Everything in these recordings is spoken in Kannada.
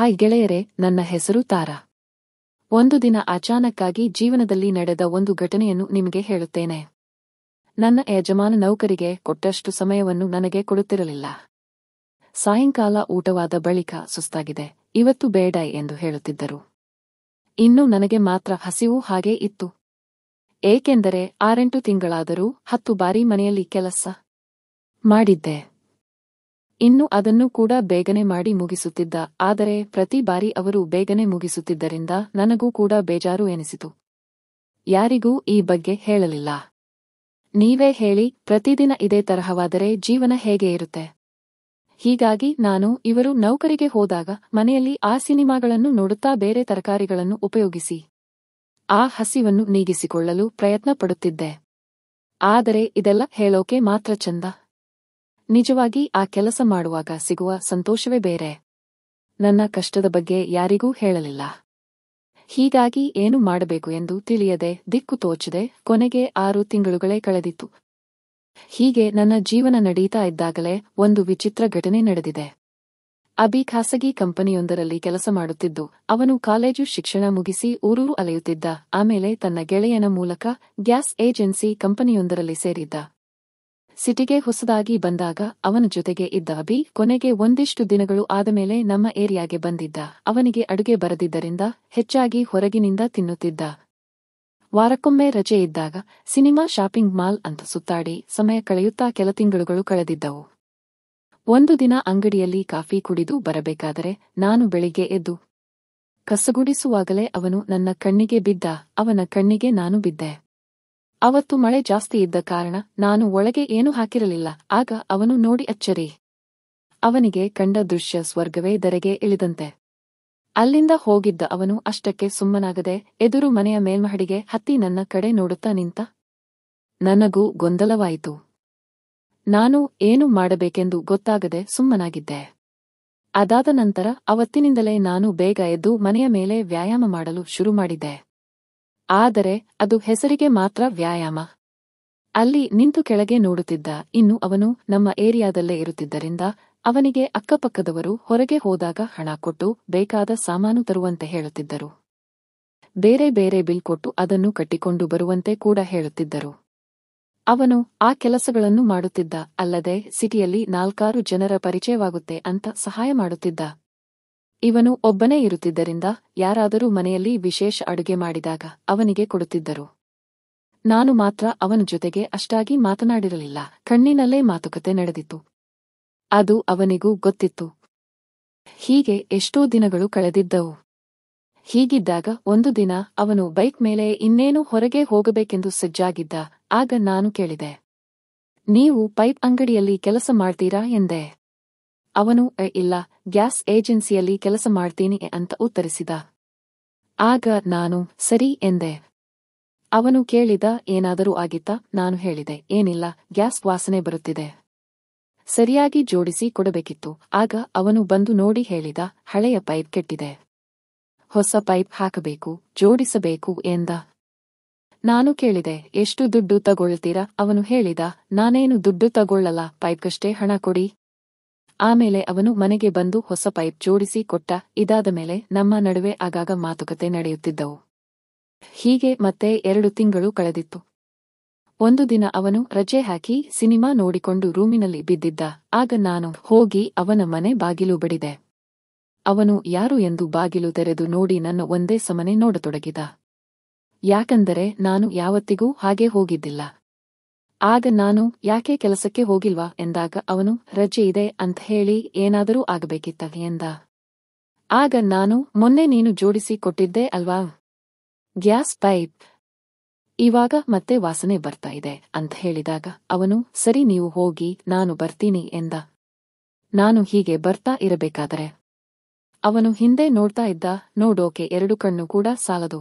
ಹಾಯ್ ಗೆಳೆಯರೇ, ನನ್ನ ಹೆಸರು ತಾರಾ. ಒಂದು ದಿನ ಅಚಾನಕ್ಕಾಗಿ ಜೀವನದಲ್ಲಿ ನಡೆದ ಒಂದು ಘಟನೆಯನ್ನು ನಿಮಗೆ ಹೇಳುತ್ತೇನೆ. ನನ್ನ ಯಜಮಾನ ನೌಕರಿಗೆ ಕೊಟ್ಟಷ್ಟು ಸಮಯವನ್ನು ನನಗೆ ಕೊಡುತ್ತಿರಲಿಲ್ಲ. ಸಾಯಂಕಾಲ ಊಟವಾದ ಬಳಿಕ ಸುಸ್ತಾಗಿದೆ, ಇವತ್ತು ಬೇಡ ಎಂದು ಹೇಳುತ್ತಿದ್ದರು. ಇನ್ನು ನನಗೆ ಮಾತ್ರ ಹಸಿವು ಹಾಗೇ ಇತ್ತು. ಏಕೆಂದರೆ 6-8 ತಿಂಗಳಾದರೂ 10 ಬಾರಿ ಮನೆಯಲ್ಲಿ ಕೆಲಸ ಮಾಡಿದ್ದೆ. ಇನ್ನು ಅದನ್ನು ಕೂಡ ಬೇಗನೆ ಮಾಡಿ ಮುಗಿಸುತ್ತಿದ್ದ. ಆದರೆ ಪ್ರತಿ ಬಾರಿ ಅವರು ಬೇಗನೆ ಮುಗಿಸುತ್ತಿದ್ದರಿಂದ ನನಗೂ ಕೂಡ ಬೇಜಾರು ಎನಿಸಿತು. ಯಾರಿಗೂ ಈ ಬಗ್ಗೆ ಹೇಳಲಿಲ್ಲ. ನೀವೇ ಹೇಳಿ, ಪ್ರತಿದಿನ ಇದೇ ತರಹವಾದರೆ ಜೀವನ ಹೇಗೆ ಇರುತ್ತೆ? ಹೀಗಾಗಿ ನಾನು ಇವರು ನೌಕರಿಗೆ ಹೋದಾಗ ಮನೆಯಲ್ಲಿ ಆ ಸಿನಿಮಾಗಳನ್ನು ನೋಡುತ್ತಾ ಬೇರೆ ತರಕಾರಿಗಳನ್ನು ಉಪಯೋಗಿಸಿ ಆ ಹಸಿವನ್ನು ನೀಗಿಸಿಕೊಳ್ಳಲು ಪ್ರಯತ್ನ ಪಡುತ್ತಿದ್ದೆ. ಆದರೆ ಇದೆಲ್ಲ ಹೇಳೋಕೆ ಮಾತ್ರ ಚಂದ. ನಿಜವಾಗಿ ಆ ಕೆಲಸ ಮಾಡುವಾಗ ಸಿಗುವ ಸಂತೋಷವೇ ಬೇರೆ. ನನ್ನ ಕಷ್ಟದ ಬಗ್ಗೆ ಯಾರಿಗೂ ಹೇಳಲಿಲ್ಲ. ಹೀಗಾಗಿ ಏನು ಮಾಡಬೇಕು ಎಂದು ತಿಳಿಯದೆ, ದಿಕ್ಕು ತೋಚದೆ ಕೊನೆಗೆ 6 ತಿಂಗಳುಗಳೇ ಕಳೆದಿತ್ತು. ಹೀಗೆ ನನ್ನ ಜೀವನ ನಡೀತಾ ಇದ್ದಾಗಲೇ ಒಂದು ವಿಚಿತ್ರ ಘಟನೆ ನಡೆದಿದೆ. ಅಭಿ ಖಾಸಗಿ ಕಂಪನಿಯೊಂದರಲ್ಲಿ ಕೆಲಸ ಮಾಡುತ್ತಿದ್ದು, ಅವನು ಕಾಲೇಜು ಶಿಕ್ಷಣ ಮುಗಿಸಿ ಊರೂರು ಅಲೆಯುತ್ತಿದ್ದ. ಆಮೇಲೆ ತನ್ನ ಗೆಳೆಯನ ಮೂಲಕ ಗ್ಯಾಸ್ ಏಜೆನ್ಸಿ ಕಂಪನಿಯೊಂದರಲ್ಲಿ ಸೇರಿದ್ದ. ಸಿಟಿಗೆ ಹೊಸದಾಗಿ ಬಂದಾಗ ಅವನ ಜೊತೆಗೆ ಇದ್ದ ಅಭಿ ಕೊನೆಗೆ ಒಂದಿಷ್ಟು ದಿನಗಳು ಆದಮೇಲೆ ನಮ್ಮ ಏರಿಯಾಗೆ ಬಂದಿದ್ದ. ಅವನಿಗೆ ಅಡುಗೆ ಬರದಿದ್ದರಿಂದ ಹೆಚ್ಚಾಗಿ ಹೊರಗಿನಿಂದ ತಿನ್ನುತ್ತಿದ್ದ. ವಾರಕ್ಕೊಮ್ಮೆ ರಜೆ ಇದ್ದಾಗ ಸಿನಿಮಾ, ಶಾಪಿಂಗ್ ಮಾಲ್ ಅಂತ ಸುತ್ತಾಡಿ ಸಮಯ ಕಳೆಯುತ್ತಾ ಕೆಲ ತಿಂಗಳುಗಳು ಕಳೆದಿದ್ದವು. ಒಂದು ದಿನ ಅಂಗಡಿಯಲ್ಲಿ ಕಾಫಿ ಕುಡಿದು ಬರಬೇಕಾದರೆ ನಾನು ಬೆಳಿಗ್ಗೆ ಎದ್ದು ಕಸಗುಡಿಸುವಾಗಲೇ ಅವನು ನನ್ನ ಕಣ್ಣಿಗೆ ಬಿದ್ದ. ಅವನ ಕಣ್ಣಿಗೆ ನಾನು ಬಿದ್ದೆ. ಅವತ್ತು ಮಳೆ ಜಾಸ್ತಿ ಇದ್ದ ಕಾರಣ ನಾನು ಒಳಗೆ ಏನೂ ಹಾಕಿರಲಿಲ್ಲ. ಆಗ ಅವನು ನೋಡಿ ಅಚ್ಚರಿ. ಅವನಿಗೆ ಕಂಡ ದೃಶ್ಯ ಸ್ವರ್ಗವೇ ಧರೆಗೆ ಇಳಿದಂತೆ. ಅಲ್ಲಿಂದ ಹೋಗಿದ್ದ ಅವನು ಅಷ್ಟಕ್ಕೆ ಸುಮ್ಮನಾಗದೆ ಎದುರು ಮನೆಯ ಮೇಲ್ಮಹಡಿಗೆ ಹತ್ತಿ ನನ್ನ ಕಡೆ ನೋಡುತ್ತಾ ನಿಂತ. ನನಗೂ ಗೊಂದಲವಾಯಿತು. ನಾನು ಏನು ಮಾಡಬೇಕೆಂದು ಗೊತ್ತಾಗದೆ ಸುಮ್ಮನಾಗಿದ್ದೆ. ಅದಾದ ನಂತರ ಅವತ್ತಿನಿಂದಲೇ ನಾನು ಬೇಗ ಎದ್ದು ಮನೆಯ ಮೇಲೆ ವ್ಯಾಯಾಮ ಮಾಡಲು ಶುರು ಮಾಡಿದ್ದೆ. ಆದರೆ ಅದು ಹೆಸರಿಗೆ ಮಾತ್ರ ವ್ಯಾಯಾಮ. ಅಲ್ಲಿ ನಿಂತು ಕೆಳಗೆ ನೋಡುತ್ತಿದ್ದ. ಇನ್ನು ಅವನು ನಮ್ಮ ಏರಿಯಾದಲ್ಲೇ ಇರುತ್ತಿದ್ದರಿಂದ ಅವನಿಗೆ ಅಕ್ಕಪಕ್ಕದವರು ಹೊರಗೆ ಹೋದಾಗ ಹಣ ಕೊಟ್ಟು ಬೇಕಾದ ಸಾಮಾನು ತರುವಂತೆ ಹೇಳುತ್ತಿದ್ದರು. ಬೇರೆ ಬೇರೆ ಬಿಲ್ ಕೊಟ್ಟು ಅದನ್ನು ಕಟ್ಟಿಕೊಂಡು ಬರುವಂತೆ ಕೂಡ ಹೇಳುತ್ತಿದ್ದರು. ಅವನು ಆ ಕೆಲಸಗಳನ್ನು ಮಾಡುತ್ತಿದ್ದ. ಅಲ್ಲದೆ ಸಿಟಿಯಲ್ಲಿ 4-6 ಜನರ ಪರಿಚಯವಾಗುತ್ತೆ ಅಂತ ಸಹಾಯ ಮಾಡುತ್ತಿದ್ದ. ಇವನು ಒಬ್ಬನೇ ಇರುತ್ತಿದ್ದರಿಂದ ಯಾರಾದರೂ ಮನೆಯಲ್ಲಿ ವಿಶೇಷ ಅಡುಗೆ ಮಾಡಿದಾಗ ಅವನಿಗೆ ಕೊಡುತ್ತಿದ್ದರು. ನಾನು ಮಾತ್ರ ಅವನ ಜೊತೆಗೆ ಅಷ್ಟಾಗಿ ಮಾತನಾಡಿರಲಿಲ್ಲ. ಕಣ್ಣಿನಲ್ಲೇ ಮಾತುಕತೆ ನಡೆದಿತ್ತು. ಅದು ಅವನಿಗೂ ಗೊತ್ತಿತ್ತು. ಹೀಗೆ ಎಷ್ಟೋ ದಿನಗಳು ಕಳೆದಿದ್ದವು. ಹೀಗಿದ್ದಾಗ ಒಂದು ದಿನ ಅವನು ಬೈಕ್ ಮೇಲೆ ಇನ್ನೇನು ಹೊರಗೆ ಹೋಗಬೇಕೆಂದು ಸಜ್ಜಾಗಿದ್ದ. ಆಗ ನಾನು ಕೇಳಿದೆ, ನೀವು ಪೈಪ್ ಅಂಗಡಿಯಲ್ಲಿ ಕೆಲಸ ಮಾಡ್ತೀರಾ ಎಂದೆ. ಅವನು ಇಲ್ಲ, ಗ್ಯಾಸ್ ಏಜೆನ್ಸಿಯಲ್ಲಿ ಕೆಲಸ ಮಾಡ್ತೀನಿ ಅಂತ ಉತ್ತರಿಸಿದ. ಆಗ ನಾನು ಸರಿ ಎಂದೆ. ಅವನು ಕೇಳಿದ, ಏನಾದರೂ ಆಗಿತ್ತಾ? ನಾನು ಹೇಳಿದೆ, ಏನಿಲ್ಲ, ಗ್ಯಾಸ್ ವಾಸನೆ ಬರುತ್ತಿದೆ, ಸರಿಯಾಗಿ ಜೋಡಿಸಿ ಕೊಡಬೇಕಿತ್ತು. ಆಗ ಅವನು ಬಂದು ನೋಡಿ ಹೇಳಿದ, ಹಳೆಯ ಪೈಪ್ ಕೆಟ್ಟಿದೆ, ಹೊಸ ಪೈಪ್ ಹಾಕಬೇಕು, ಜೋಡಿಸಬೇಕು ಎಂದ. ನಾನು ಕೇಳಿದೆ, ಎಷ್ಟು ದುಡ್ಡು ತಗೊಳ್ತೀರಾ? ಅವನು ಹೇಳಿದ, ನಾನೇನು ದುಡ್ಡು ತಗೊಳ್ಳಲ್ಲ, ಪೈಪ್ಗಷ್ಟೇ ಹಣ ಕೊಡಿ. ಆಮೇಲೆ ಅವನು ಮನೆಗೆ ಬಂದು ಹೊಸ ಪೈಪ್ ಜೋಡಿಸಿ ಕೊಟ್ಟ. ಇದಾದ ಮೇಲೆ ನಮ್ಮ ನಡುವೆ ಆಗಾಗ ಮಾತುಕತೆ ನಡೆಯುತ್ತಿದ್ದವು. ಹೀಗೆ ಮತ್ತೆ 2 ತಿಂಗಳು ಕಳೆದಿತ್ತು. ಒಂದು ದಿನ ಅವನು ರಜೆ ಹಾಕಿ ಸಿನಿಮಾ ನೋಡಿಕೊಂಡು ರೂಮಿನಲ್ಲಿ ಬಿದ್ದಿದ್ದ. ಆಗ ನಾನು ಹೋಗಿ ಅವನ ಮನೆ ಬಾಗಿಲು ಬಡಿದೆ. ಅವನು ಯಾರು ಎಂದು ಬಾಗಿಲು ತೆರೆದು ನೋಡಿ ನನ್ನ ಒಂದೇ ಸಮನೆ ನೋಡತೊಡಗಿದ. ಯಾಕಂದರೆ ನಾನು ಯಾವತ್ತಿಗೂ ಹಾಗೆ ಹೋಗಿದ್ದಿಲ್ಲ. ಆಗ ನಾನು, ಯಾಕೆ ಕೆಲಸಕ್ಕೆ ಹೋಗಿಲ್ವಾ ಎಂದಾಗ ಅವನು, ರಜೆ ಇದೆ ಅಂತ ಹೇಳಿ ಏನಾದರೂ ಆಗಬೇಕಿತ್ತ ಎಂದ. ಆಗ ನಾನು, ಮೊನ್ನೆ ನೀನು ಜೋಡಿಸಿ ಕೊಟ್ಟಿದ್ದೆ ಅಲ್ವಾ ಗ್ಯಾಸ್ ಪೈಪ್, ಇವಾಗ ಮತ್ತೆ ವಾಸನೆ ಬರ್ತಾ ಇದೆ ಅಂತ ಹೇಳಿದಾಗ ಅವನು, ಸರಿ ನೀವು ಹೋಗಿ, ನಾನು ಬರ್ತೀನಿ ಎಂದ. ನಾನು ಹೀಗೆ ಬರ್ತಾ ಇರಬೇಕಾದರೆ ಅವನು ಹಿಂದೆ ನೋಡ್ತಾ ಇದ್ದ. ನೋಡೋಕೆ 2 ಕಣ್ಣು ಕೂಡ ಸಾಲದು.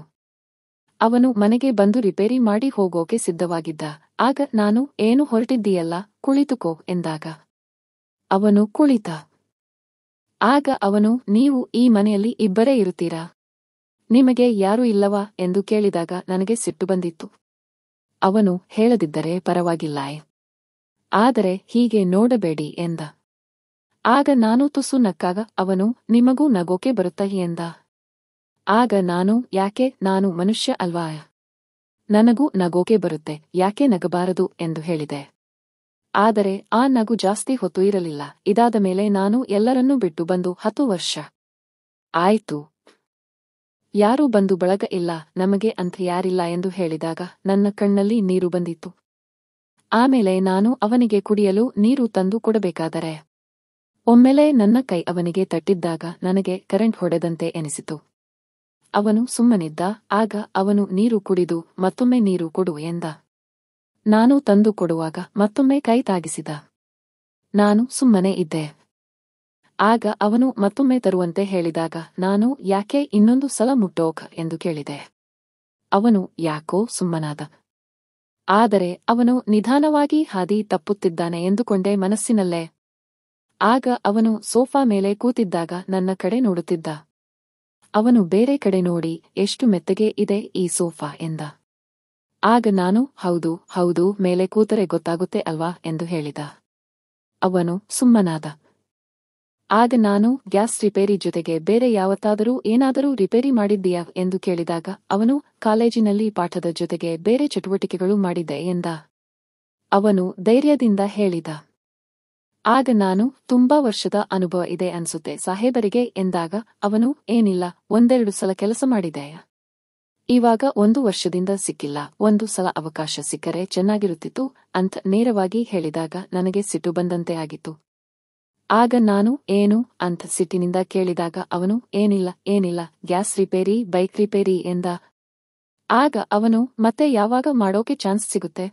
ಅವನು ಮನೆಗೆ ಬಂದು ರಿಪೇರಿ ಮಾಡಿ ಹೋಗೋಕೆ ಸಿದ್ಧವಾಗಿದ್ದ. ಆಗ ನಾನು, ಏನು ಹೊರಟಿದ್ದೀಯಲ್ಲ, ಕುಳಿತುಕೋ ಎಂದಾಗ ಅವನು ಕುಳಿತ. ಆಗ ಅವನು, ನೀವು ಈ ಮನೆಯಲ್ಲಿ ಇಬ್ಬರೇ ಇರುತ್ತೀರಾ? ನಿಮಗೆ ಯಾರೂ ಇಲ್ಲವಾ ಎಂದು ಕೇಳಿದಾಗ ನನಗೆ ಸಿಟ್ಟು ಬಂದಿತ್ತು. ಅವನು, ಹೇಳದಿದ್ದರೆ ಪರವಾಗಿಲ್ಲ, ಆದರೆ ಹೀಗೆ ನೋಡಬೇಡಿ ಎಂದ. ಆಗ ನಾನು ತುಸು ನಕ್ಕಾಗ ಅವನು ನಿಮಗೂ ನಗೋಕೆ ಬರುತ್ತಾ ಎಂದ. ಆಗ ನಾನು ಯಾಕೆ, ನಾನು ಮನುಷ್ಯ ಅಲ್ವಾ, ನನಗೂ ನಗೋಕೆ ಬರುತ್ತೆ, ಯಾಕೆ ನಗಬಾರದು ಎಂದು ಹೇಳಿದೆ. ಆದರೆ ಆ ನಗು ಜಾಸ್ತಿ ಹೊತ್ತು ಇರಲಿಲ್ಲ. ಇದಾದ ಮೇಲೆ ನಾನು ಎಲ್ಲರನ್ನೂ ಬಿಟ್ಟು ಬಂದು 10 ವರ್ಷ ಆಯ್ತು. ಯಾರೂ ಬಂಧು ಬಳಗ ಇಲ್ಲ, ನಮಗೆ ಅಂಥ ಯಾರಿಲ್ಲ ಎಂದು ಹೇಳಿದಾಗ ನನ್ನ ಕಣ್ಣಲ್ಲಿ ನೀರು ಬಂದಿತ್ತು. ಆಮೇಲೆ ನಾನು ಅವನಿಗೆ ಕುಡಿಯಲು ನೀರು ತಂದು ಕೊಡಬೇಕಾದರೆ ಒಮ್ಮೆಲೆ ನನ್ನ ಕೈ ಅವನಿಗೆ ತಟ್ಟಿದ್ದಾಗ ನನಗೆ ಕರೆಂಟ್ ಹೊಡೆದಂತೆ ಎನಿಸಿತು. ಅವನು ಸುಮ್ಮನಿದ್ದ. ಆಗ ಅವನು ನೀರು ಕುಡಿದು ಮತ್ತೊಮ್ಮೆ ನೀರು ಕೊಡು ಎಂದ. ನಾನು ತಂದು ಕೊಡುವಾಗ ಮತ್ತೊಮ್ಮೆ ಕೈ ತಾಗಿಸಿದ. ನಾನು ಸುಮ್ಮನೆ ಇದ್ದೆ. ಆಗ ಅವನು ಮತ್ತೊಮ್ಮೆ ತರುವಂತೆ ಹೇಳಿದಾಗ ನಾನು ಯಾಕೆ ಇನ್ನೊಂದು ಸಲ ಮುಟ್ಟೋಕ್ ಎಂದು ಕೇಳಿದೆ. ಅವನು ಯಾಕೋ ಸುಮ್ಮನಾದ. ಆದರೆ ಅವನು ನಿಧಾನವಾಗಿ ಹಾದಿ ತಪ್ಪುತ್ತಿದ್ದಾನೆ ಎಂದುಕೊಂಡೆ ಮನಸ್ಸಿನಲ್ಲೇ. ಆಗ ಅವನು ಸೋಫಾ ಮೇಲೆ ಕೂತಿದ್ದಾಗ ನನ್ನ ಕಡೆ ನೋಡುತ್ತಿದ್ದ. ಅವನು ಬೇರೆ ಕಡೆ ನೋಡಿ ಎಷ್ಟು ಮೆತ್ತಗೆ ಇದೆ ಈ ಸೋಫಾ ಎಂದ. ಆಗ ನಾನು ಹೌದು ಹೌದು, ಮೇಲೆ ಕೂತರೆ ಗೊತ್ತಾಗುತ್ತೆ ಅಲ್ವಾ ಎಂದು ಹೇಳಿದ. ಅವನು ಸುಮ್ಮನಾದ. ಆಗ ನಾನು ಗ್ಯಾಸ್ ರಿಪೇರಿ ಜೊತೆಗೆ ಬೇರೆ ಯಾವತ್ತಾದರೂ ಏನಾದರೂ ರಿಪೇರಿ ಮಾಡಿದ್ದೀಯಾ ಎಂದು ಕೇಳಿದಾಗ ಅವನು ಕಾಲೇಜಿನಲ್ಲಿ ಪಾಠದ ಜೊತೆಗೆ ಬೇರೆ ಚಟುವಟಿಕೆಗಳು ಮಾಡಿದ್ದೆ ಎಂದ. ಅವನು ಧೈರ್ಯದಿಂದ ಹೇಳಿದ. ಆಗ ನಾನು ತುಂಬಾ ವರ್ಷದ ಅನುಭವ ಇದೆ ಅನ್ಸುತ್ತೆ ಸಾಹೇಬರಿಗೆ ಎಂದಾಗ ಅವನು ಏನಿಲ್ಲ, 1-2 ಸಲ ಕೆಲಸ ಮಾಡಿದೆ. ಇವಾಗ 1 ವರ್ಷದಿಂದ ಸಿಕ್ಕಿಲ್ಲ, 1 ಸಲ ಅವಕಾಶ ಸಿಕ್ಕರೆ ಚೆನ್ನಾಗಿರುತ್ತಿತ್ತು ಅಂತ ನೇರವಾಗಿ ಹೇಳಿದಾಗ ನನಗೆ ಸಿಟ್ಟು ಬಂದಂತೆ ಆಗಿತ್ತು. ಆಗ ನಾನು ಏನು ಅಂತ ಸಿಟ್ಟಿನಿಂದ ಕೇಳಿದಾಗ ಅವನು ಏನಿಲ್ಲ ಗ್ಯಾಸ್ ರಿಪೇರಿ, ಬೈಕ್ ರಿಪೇರಿ ಎಂದ. ಆಗ ಅವನು ಮತ್ತೆ ಯಾವಾಗ ಮಾಡೋಕೆ ಚಾನ್ಸ್ ಸಿಗುತ್ತೆ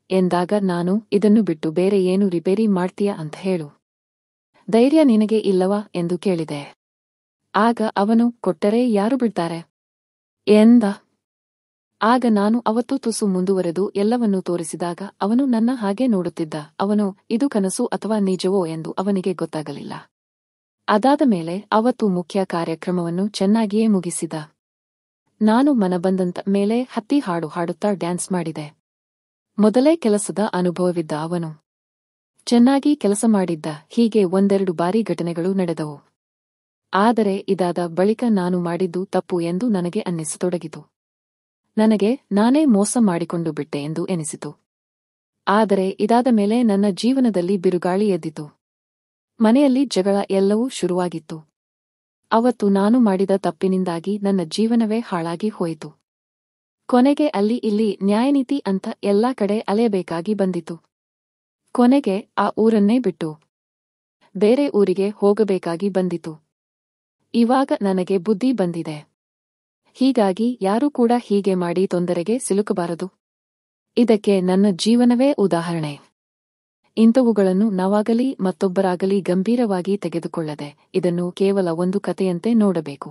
ಎಂದಾಗ ನಾನು ಇದನ್ನು ಬಿಟ್ಟು ಬೇರೆ ಏನು ರಿಪೇರಿ ಮಾಡ್ತೀಯಾ ಅಂತ ಹೇಳು. ಧೈರ್ಯ ನಿನಗೆ ಇಲ್ಲವಾ ಎಂದು ಕೇಳಿದೆ. ಆಗ ಅವನು ಕೊಟ್ಟರೆ ಯಾರು ಬಿಡ್ತಾರೆ ಎಂದ. ಆಗ ನಾನು ಅವತ್ತು ತುಸು ಮುಂದುವರೆದು ಎಲ್ಲವನ್ನೂ ತೋರಿಸಿದಾಗ ಅವನು ನನ್ನ ಹಾಗೆ ನೋಡುತ್ತಿದ್ದ. ಅವನು ಇದು ಕನಸು ಅಥವಾ ನಿಜವೋ ಎಂದು ಅವನಿಗೆ ಗೊತ್ತಾಗಲಿಲ್ಲ. ಅದಾದ ಮೇಲೆ ಅವತ್ತು ಮುಖ್ಯ ಕಾರ್ಯಕ್ರಮವನ್ನು ಚೆನ್ನಾಗಿಯೇ ಮುಗಿಸಿದ. ನಾನು ಮನಬಂದಂತ ಮೇಲೆ ಹತ್ತಿ ಹಾಡು ಹಾಡುತ್ತಾ ಡ್ಯಾನ್ಸ್ ಮಾಡಿದೆ. ಮೊದಲೇ ಕೆಲಸದ ಅನುಭವವಿದ್ದ ಅವನು ಚೆನ್ನಾಗಿ ಕೆಲಸ ಮಾಡಿದ್ದ. ಹೀಗೆ 1-2 ಬಾರಿ ಘಟನೆಗಳು ನಡೆದವು. ಆದರೆ ಇದಾದ ಬಳಿಕ ನಾನು ಮಾಡಿದ್ದು ತಪ್ಪು ಎಂದು ನನಗೆ ಅನ್ನಿಸತೊಡಗಿತು. ನನಗೆ ನಾನೇ ಮೋಸ ಮಾಡಿಕೊಂಡು ಬಿಟ್ಟೆ ಎಂದು ಎನಿಸಿತು. ಆದರೆ ಇದಾದ ಮೇಲೆ ನನ್ನ ಜೀವನದಲ್ಲಿ ಬಿರುಗಾಳಿ ಎದ್ದಿತು. ಮನೆಯಲ್ಲಿ ಜಗಳ ಎಲ್ಲವೂ ಶುರುವಾಗಿತ್ತು. ಅವತ್ತು ನಾನು ಮಾಡಿದ ತಪ್ಪಿನಿಂದಾಗಿ ನನ್ನ ಜೀವನವೇ ಹಾಳಾಗಿ ಹೋಯಿತು. ಕೊನೆಗೆ ಅಲ್ಲಿ ಇಲ್ಲಿ ನ್ಯಾಯನೀತಿ ಅಂತ ಎಲ್ಲಾ ಕಡೆ ಅಲೆಯಬೇಕಾಗಿ ಬಂದಿತು. ಕೊನೆಗೆ ಆ ಊರನ್ನೇ ಬಿಟ್ಟು ಬೇರೆ ಊರಿಗೆ ಹೋಗಬೇಕಾಗಿ ಬಂದಿತು. ಇವಾಗ ನನಗೆ ಬುದ್ಧಿ ಬಂದಿದೆ. ಹೀಗಾಗಿ ಯಾರೂ ಕೂಡ ಹೀಗೆ ಮಾಡಿ ತೊಂದರೆಗೆ ಸಿಲುಕಬಾರದು. ಇದಕ್ಕೆ ನನ್ನ ಜೀವನವೇ ಉದಾಹರಣೆ. ಇಂಥವುಗಳನ್ನು ನಾವಾಗಲಿ ಮತ್ತೊಬ್ಬರಾಗಲಿ ಗಂಭೀರವಾಗಿ ತೆಗೆದುಕೊಳ್ಳದೆ ಇದನ್ನು ಕೇವಲ ಒಂದು ಕಥೆಯಂತೆ ನೋಡಬೇಕು.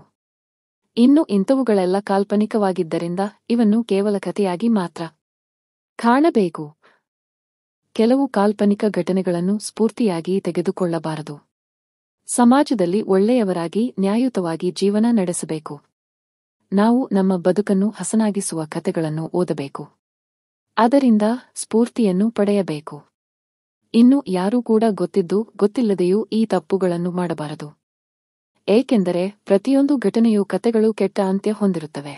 ಇನ್ನು ಇಂಥವುಗಳೆಲ್ಲ ಕಾಲ್ಪನಿಕವಾಗಿದ್ದರಿಂದ ಇವನ್ನು ಕೇವಲ ಕಥೆಯಾಗಿ ಮಾತ್ರ ಕಾಣಬೇಕು. ಕೆಲವು ಕಾಲ್ಪನಿಕ ಘಟನೆಗಳನ್ನು ಸ್ಫೂರ್ತಿಯಾಗಿ ತೆಗೆದುಕೊಳ್ಳಬಾರದು. ಸಮಾಜದಲ್ಲಿ ಒಳ್ಳೆಯವರಾಗಿ ನ್ಯಾಯಯುತವಾಗಿ ಜೀವನ ನಡೆಸಬೇಕು. ನಾವು ನಮ್ಮ ಬದುಕನ್ನು ಹಸನಾಗಿಸುವ ಕಥೆಗಳನ್ನು ಓದಬೇಕು. ಅದರಿಂದ ಸ್ಫೂರ್ತಿಯನ್ನು ಪಡೆಯಬೇಕು. ಇನ್ನು ಯಾರೂ ಕೂಡ ಗೊತ್ತಿದ್ದು ಗೊತ್ತಿಲ್ಲದೆಯೂ ಈ ತಪ್ಪುಗಳನ್ನು ಮಾಡಬಾರದು. ಏಕೆಂದರೆ ಪ್ರತಿಯೊಂದು ಘಟನೆಯೂ ಕಥೆಗಳು ಕೆಟ್ಟ ಅಂತ್ಯ ಹೊಂದಿರುತ್ತವೆ.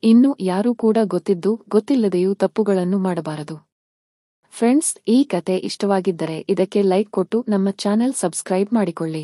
ಇನ್ನು ಯಾರೂ ಕೂಡ ಗೊತ್ತಿದ್ದು ಗೊತ್ತಿಲ್ಲದೆಯೂ ತಪ್ಪುಗಳನ್ನು ಮಾಡಬಾರದು. ಫ್ರೆಂಡ್ಸ್, ಈ ಕತೆ ಇಷ್ಟವಾಗಿದ್ದರೆ ಇದಕ್ಕೆ ಲೈಕ್ ಕೊಟ್ಟು ನಮ್ಮ ಚಾನೆಲ್ ಸಬ್ಸ್ಕ್ರೈಬ್ ಮಾಡಿಕೊಳ್ಳಿ.